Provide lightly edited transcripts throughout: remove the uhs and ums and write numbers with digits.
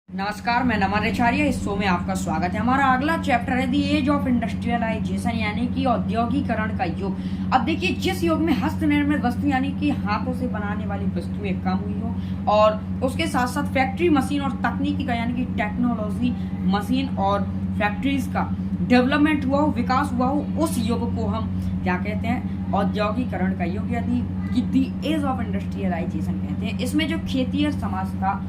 नमस्कार, मैं नमन आचार्य। इस शो में आपका स्वागत है। हमारा अगला चैप्टर है दी एज ऑफ इंडस्ट्रियलाइजेशन, यानी कि औद्योगिकरण का युग। अब देखिए, जिस युग में हस्त निर्मित वस्तु यानी कि हाथों से बनाने वाली वस्तुएं कम हुई हो और उसके साथ साथ फैक्ट्री मशीन और तकनीकी का यानी कि टेक्नोलॉजी मशीन और फैक्ट्रीज का डेवलपमेंट हुआ हो, विकास हुआ हो, उस युग को हम क्या कहते हैं? औद्योगिकरण का युग, यानी कि दी एज ऑफ इंडस्ट्रियलाइजेशन कहते हैं। इसमें जो खेतीय समाज था,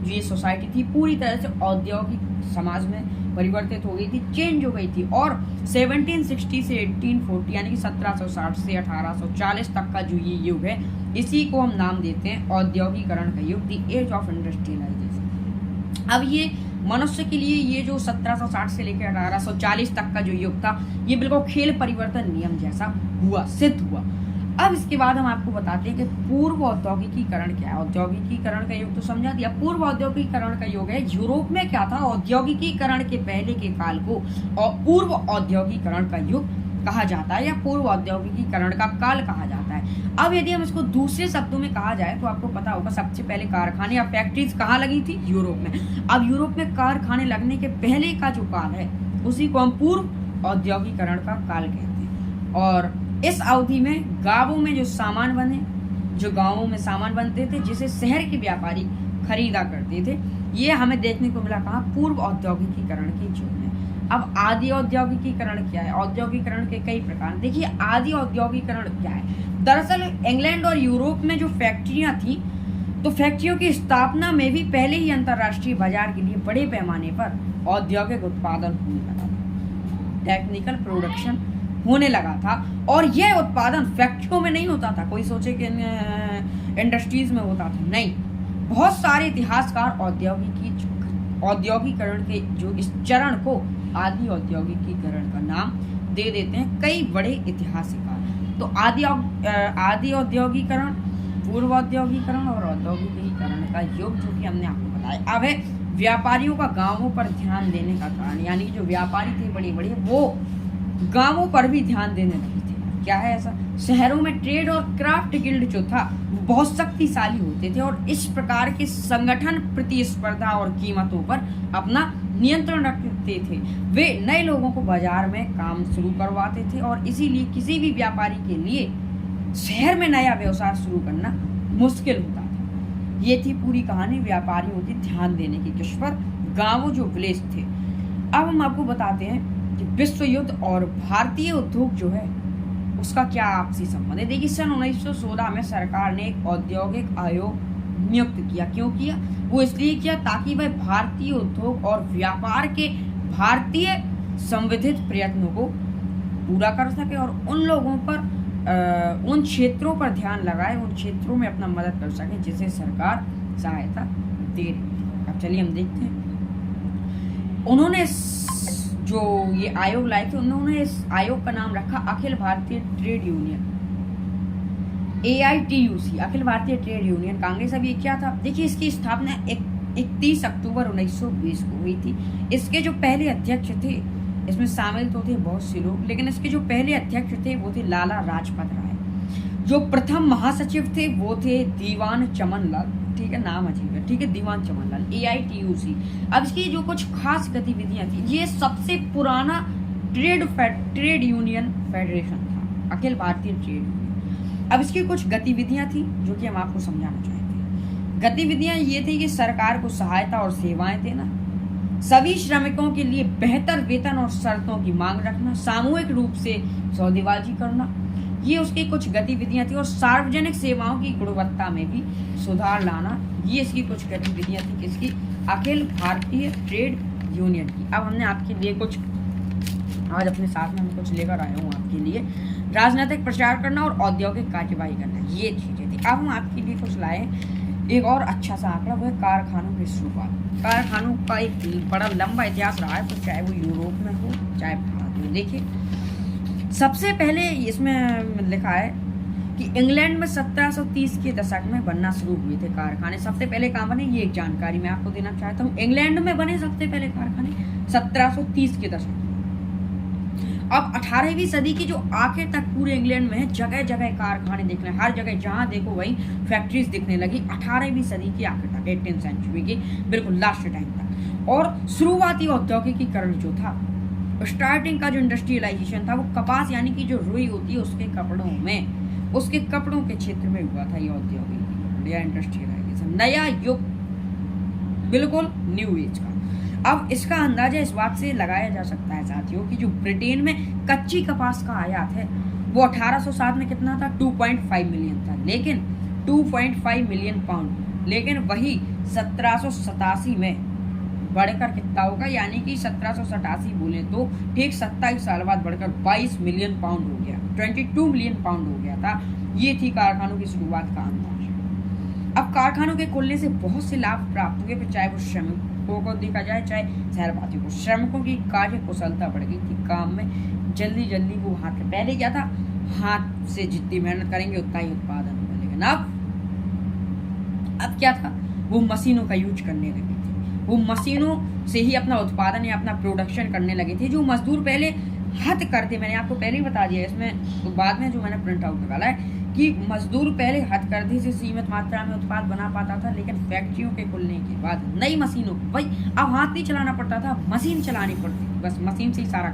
जो ये सोसाइटी थी, पूरी तरह से औद्योगिक समाज में परिवर्तित हो गई थी, चेंज हो गई थी। और 1760 से 1840 यानी कि 1760 से 1840 तक का जो ये युग है, इसी को हम नाम देते हैं औद्योगिकरण का युग, द एज ऑफ इंडस्ट्रियलाइजेशन। अब ये मनुष्य के लिए ये जो 1760 से लेकर 1840 तक का जो युग था, ये बिल्कुल खेल परिवर्तन नियम जैसा हुआ, सिद्ध हुआ। अब इसके बाद हम आपको बताते हैं कि पूर्व औद्योगिकीकरण क्या है। औद्योगिकीकरण का युग तो समझा दिया। पूर्व औद्योगिकीकरण का युग है, यूरोप में क्या था, औद्योगिकीकरण के पहले के काल को और पूर्व औद्योगिकीकरण का युग कहा जाता है या पूर्व औद्योगिकीकरण का काल कहा जाता है। अब यदि हम इसको दूसरे शब्दों में कहा जाए तो आपको पता होगा, सबसे पहले कारखाने या फैक्ट्रीज कहाँ लगी थी? यूरोप में। अब यूरोप में कारखाने लगने के पहले का जो काल है, उसी को हम पूर्व औद्योगिकरण का काल कहते हैं। और इस अवधि में गांवों में जो सामान बने, जो गांवों में सामान बनते थे, जिसे शहर के व्यापारी खरीदा करते थे, ये हमें देखने को मिला कहाँ? पूर्व औद्योगिकीकरण के युग में। अब आदि औद्योगिकीकरण क्या है? औद्योगिकरण के कई प्रकार। देखिए, आदि औद्योगिकरण क्या है? दरअसल इंग्लैंड और यूरोप में जो फैक्ट्रियां थी, तो फैक्ट्रियों की स्थापना में भी पहले ही अंतरराष्ट्रीय बाजार के लिए बड़े पैमाने पर औद्योगिक उत्पादन होने लगा था, टेक्निकल प्रोडक्शन होने लगा था। और यह उत्पादन फैक्ट्रियों में नहीं होता था, कोई सोचे कि इंडस्ट्रीज में होता था, नहीं। बहुत सारे इतिहासकार औद्योगिकरण के जो इस चरण को आदि औद्योगिकीकरण का नाम दे देते हैं कई बड़े इतिहासकार। तो आदि औद्योगिकरण, पूर्व औद्योगिकरण और औद्योगिकीकरण का युग, जो कि हमने आपको बताया। अब है व्यापारियों का गांवों पर ध्यान देने का कारण, यानी कि जो व्यापारी थे बड़े बड़े, वो गांवों पर भी ध्यान देने लगे थे। क्या है ऐसा? शहरों में ट्रेड और क्राफ्ट गिल्ड जो था, बहुत शक्तिशाली होते थे और इस प्रकार के संगठन प्रतिस्पर्धा और कीमतों पर अपना नियंत्रण रखते थे। वे नए लोगों को बाजार में काम शुरू करवाते थे और इसीलिए किसी भी व्यापारी के लिए शहर में नया व्यवसाय शुरू करना मुश्किल होता था। ये थी पूरी कहानी व्यापारियों के ध्यान देने की, किस पर? गांवों जो विलेज थे। अब हम आपको बताते हैं कि विश्व युद्ध और भारतीय उद्योग जो है, उसका क्या आपसी संबंध है। देखिए, सन 1916 में सरकार ने एक औद्योगिक आयोग नियुक्त किया। क्यों किया? वो इसलिए किया ताकि वह भारतीय उद्योग और व्यापार के भारतीय संविधित प्रयत्नों को पूरा कर सके और उन लोगों पर उन क्षेत्रों पर ध्यान लगाए, उन क्षेत्रों में अपना मदद कर सके जिसे सरकार सहायता दे रही है। अब चलिए हम देखते हैं। उन्होंने जो ये आयोग लाए थे, उन्होंने इस आयोग का नाम रखा Akhil Bharatiya trade union, AITUC, Akhil Bharatiya trade union Congress. अब ये क्या था? देखिए, इसकी स्थापना 31 अक्टूबर 1920 को हुई थी। इसके जो पहले अध्यक्ष थे, इसमें शामिल तो थे बहुत से लोग, लेकिन इसके जो पहले अध्यक्ष थे वो थे लाला लाजपत राय। जो प्रथम महासचिव थे वो थे दीवान चमन लाल। ठीक है, नाम अजीब है, ठीक है, दीवान चमन लाल, AITUC। अब इसकी जो कुछ खास गतिविधियां थी, ये सबसे पुराना ट्रेड यूनियन फेडरेशन था, अखिल भारतीय ट्रेड यूनियन। अब इसकी कुछ गतिविधियां थी जो कि हम आपको समझाना चाहते हैं। गतिविधियां ये थी कि सरकार को सहायता और सेवाएं देना, सभी श्रमिकों के लिए बेहतर वेतन और शर्तों की मांग रखना, सामूहिक रूप से सौदेबाजी करना, ये उसकी कुछ गतिविधियां थी। और सार्वजनिक सेवाओं की गुणवत्ता में भी सुधार लाना, ये इसकी कुछ गतिविधियां थी। किसकी? अखिल भारतीय ट्रेड यूनियन की। अब हमने आपके लिए कुछ, आज अपने साथ में मैं कुछ लेकर आया हूँ आपके लिए। राजनीतिक प्रचार करना और औद्योगिक कार्यवाही करना, ये चीजें थी। अब हम आपके लिए कुछ लाए एक और अच्छा सा आंकड़ा, वो है कारखानों की शुरुआत। कारखानों का एक बड़ा लंबा इतिहास रहा है, तो चाहे वो यूरोप में हो चाहे भारत में। देखिए, सबसे पहले इसमें लिखा है कि इंग्लैंड में 1730 के दशक में बनना शुरू हुए थे कारखाने। सबसे पहले कहाँ बने, ये एक जानकारी मैं आपको देना चाहता हूँ। इंग्लैंड में बने सबसे पहले कारखाने 1730 के दशक। अब 18वीं सदी की जो आखिर तक पूरे इंग्लैंड में है, जगह जगह कारखाने दिखने, हर जगह जहां देखो वहीं फैक्ट्रीज दिखने लगी 18वीं सदी की आखिर तक, 18th सेंचुरी की बिल्कुल लास्ट टाइम तक। और शुरुआती औद्योगिकीकरण जो था, स्टार्टिंग का जो इंडस्ट्रियलाइजेशन था, वो कपास यानी कि जो रुई होती है उसके कपड़ों के क्षेत्र में हुआ था ये औद्योगिकीकरण या इंडस्ट्रियलाइजेशन, नया युग, बिल्कुल न्यू एज का। अब इसका अंदाजा इस बात से लगाया जा सकता है साथियों कि जो ब्रिटेन में कच्ची कपास का आयात है वो 1807 में कितना था, 2.5 मिलियन था, लेकिन 2.5 मिलियन पाउंड, लेकिन वही 1787 में बढ़कर कितना होगा, यानी कि 1787 बोले तो ठीक 27 साल बाद बढ़कर 22 मिलियन पाउंड हो गया, 22 मिलियन पाउंड हो गया था। ये थी कारखानों की शुरुआत का अंदाज। अब कारखानों के खुलने से बहुत से लाभ प्राप्त हुए, फिर चाहे वो श्रमिकों को देखा जाए चाहे शहरवासियों को। श्रमिकों की कार्य कुशलता बढ़ गई थी, काम में जल्दी जल्दी वो हाथ में, पहले क्या था, हाथ से जितनी मेहनत करेंगे उतना ही उत्पादन होगा, लेकिन अब क्या था, वो मशीनों का यूज करने लगे थे, वो मशीनों से ही अपना उत्पादन या अपना प्रोडक्शन करने लगे थे। जो मजदूर पहले हाथ करते, मैंने आपको पहले ही बता दिया इसमें, तो बाद में जो मैंने प्रिंट आउट निकाला है कि मजदूर पहले हथकरघी से सीमित मात्रा में उत्पाद बना पाता था, लेकिन फैक्ट्रियों के खुलने के बाद नई मशीनों, भाई अब हाथ नहीं चलाना पड़ता था, मशीन चलानी पड़ती, बस मशीन से ही सारा